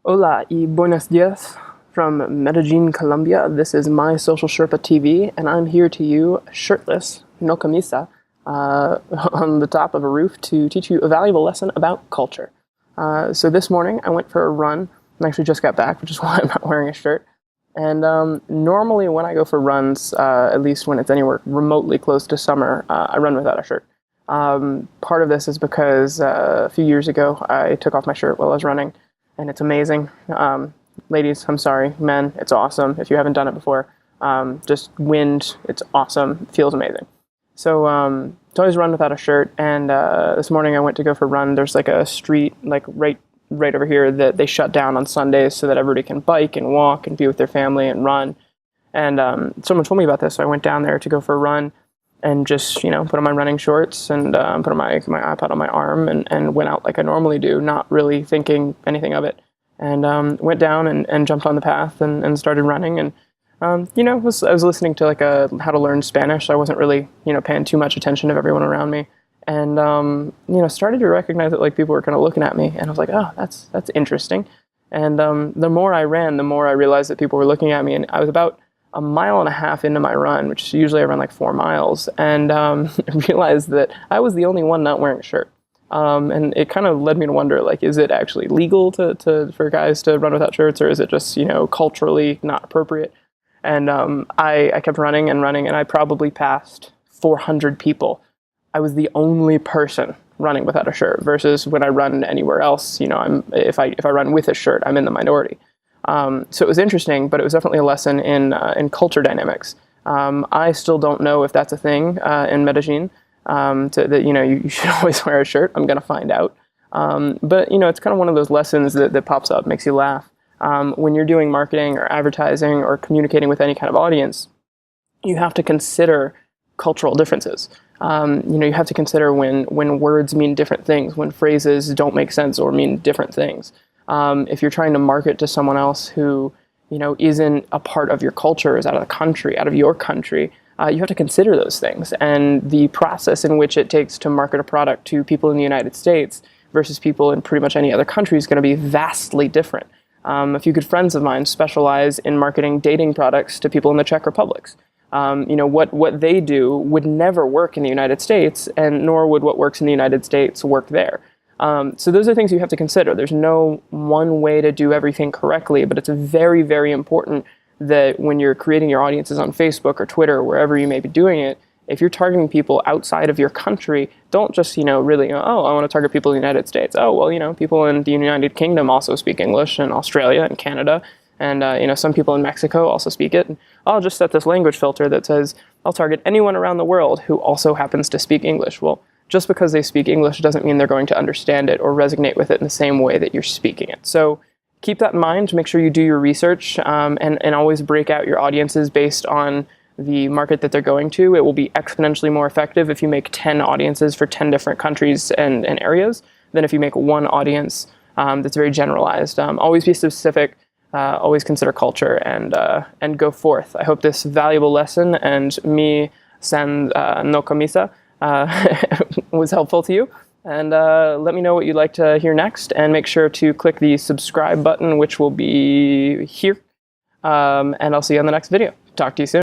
Hola y buenos dias from Medellin, Colombia. This is my Social Sherpa TV, and I'm here to you, shirtless, no camisa, on the top of a roof to teach you a valuable lesson about culture. So this morning I went for a run. I actually just got back, which is why I'm not wearing a shirt. And normally when I go for runs, at least when it's anywhere remotely close to summer, I run without a shirt. Part of this is because a few years ago I took off my shirt while I was running, and it's amazing. Ladies, I'm sorry. Men, it's awesome. If you haven't done it before, just wind, it's awesome. It feels amazing. So I always run without a shirt, and this morning I went to go for a run. There's like a street like right over here that they shut down on Sundays so that everybody can bike and walk and be with their family and run. And someone told me about this, so I went down there to go for a run and just, put on my running shorts and put on my iPad on my arm and went out like I normally do, not really thinking anything of it. And went down and jumped on the path and started running. And, I was listening to like a how to learn Spanish, so I wasn't really, paying too much attention to everyone around me. And, started to recognize that like people were kind of looking at me, and I was like, oh, that's interesting. And the more I ran, the more I realized that people were looking at me, and I was about a mile and a half into my run, which usually I run like 4 miles, and realized that I was the only one not wearing a shirt. And it kind of led me to wonder, like, is it actually legal for guys to run without shirts, or is it just, culturally not appropriate? And I kept running, and I probably passed 400 people. I was the only person running without a shirt, versus when I run anywhere else, if I run with a shirt, I'm in the minority. So it was interesting, but it was definitely a lesson in culture dynamics. I still don't know if that's a thing in Medellin, that you should always wear a shirt. I'm gonna find out. But it's kind of one of those lessons that pops up, makes you laugh. When you're doing marketing or advertising or communicating with any kind of audience, you have to consider cultural differences. You have to consider when words mean different things, when phrases don't make sense or mean different things. If you're trying to market to someone else who, isn't a part of your culture, is out of the country, out of your country, you have to consider those things. And the process in which it takes to market a product to people in the United States versus people in pretty much any other country is going to be vastly different. A few good friends of mine specialize in marketing dating products to people in the Czech Republics. What they do would never work in the United States, and nor would what works in the United States work there. So those are things you have to consider. There's no one way to do everything correctly, but it's very, very important that when you're creating your audiences on Facebook or Twitter or wherever you may be doing it, if you're targeting people outside of your country, don't just, really, oh, I want to target people in the United States. Oh, well, people in the United Kingdom also speak English, and Australia and Canada, and, some people in Mexico also speak it. And I'll just set this language filter that says, I'll target anyone around the world who also happens to speak English. Well, just because they speak English doesn't mean they're going to understand it or resonate with it in the same way that you're speaking it. So keep that in mind. Make sure you do your research, and always break out your audiences based on the market that they're going to. It will be exponentially more effective if you make 10 audiences for 10 different countries and areas than if you make one audience that's very generalized. Always be specific. Always consider culture, and go forth. I hope this valuable lesson and me san no camisa was helpful to you. And let me know what you'd like to hear next, and make sure to click the subscribe button, which will be here. And I'll see you on the next video. Talk to you soon.